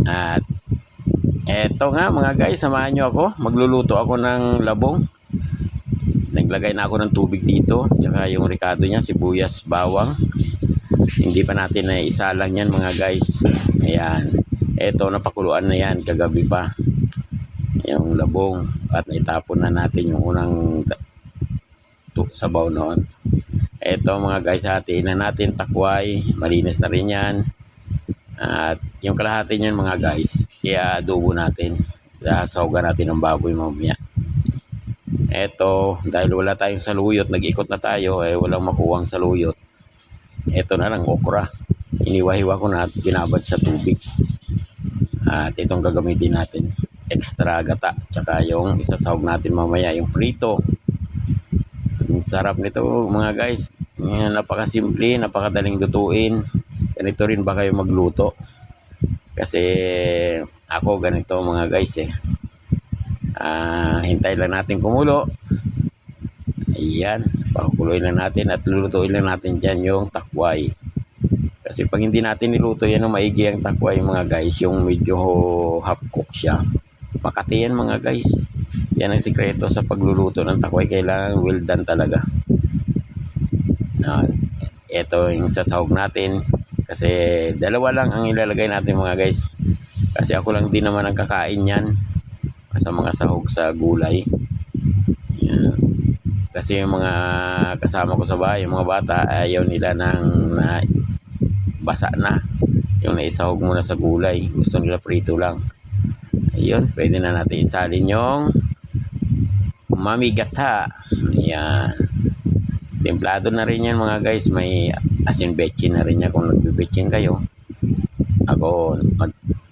At eto nga mga guys, samahan nyo ako. Magluluto ako ng labong. Naglagay na ako ng tubig dito, tsaka yung ricado niya, sibuyas, bawang. Hindi pa natin na isalang yan mga guys. Ayan, eto napakuluan na yan kagabi pa yung labong, at naitapon na natin yung unang sabaw noon. Eto mga guys, hatiin na natin takway, malinis na rin yan. At yung kalahati niyan mga guys, i-adobo natin. Sasahugan natin ng baboy mamaya. Eto, dahil wala tayong saluyot, nag-ikot na tayo, walang makuwang saluyot. Eto na lang, okra. Iniwa-hiwa ko na at binabad sa tubig. At itong gagamitin natin, extra gata. Tsaka yung isasahog natin mamaya, yung prito. Ang sarap nito mga guys. Napakasimple, napakadaling lutuin. Ganito rin ba kayo magluto? Kasi ako ganito mga guys hintay lang natin kumulo. Ayan, pakukuloy lang natin at lulutuin lang natin dyan yung takway. Kasi pag hindi natin niluto yan ng maigi ang takway mga guys, yung medyo half cook siya, makati yan mga guys. Yan ang sikreto sa pagluluto ng takway, kailangan well done talaga. Ito yung sasahog natin, kasi dalawa lang ang ilalagay natin mga guys. Kasi ako lang din naman ang kakain yan sa mga sahog sa gulay. Yan. Kasi yung mga kasama ko sa bahay, yung mga bata, ayaw nila ng basa na. Yung naisahog muna sa gulay, gusto nila prito lang. Ayun, pwede na natin isalin yung mami gata. Yan. Templado na rin yan mga guys. May asin betchin na rin yan kung nagbibetchin kayo. Ako,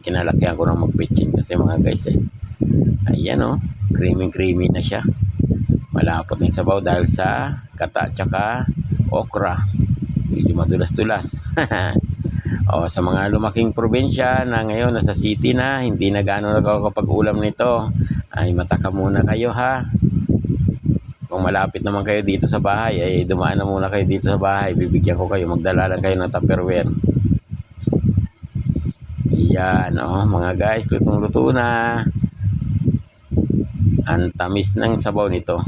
kinalakihan ko na magbetchin kasi mga guys ayan creamy na siya. Malapot na yung sabaw dahil sa gata tsaka okra. Medyo madulas-dulas. Sa mga lumaking probinsya na ngayon nasa city na, hindi na gaano nakakapag-ulam nito, ay mataka muna kayo ha. Kung malapit naman kayo dito sa bahay, ay dumaan na muna kayo dito sa bahay. Bibigyan ko kayo, magdala lang kayo ng Tupperware. Ayan mga guys, lutong-luto na. Ang tamis ng sabaw nito.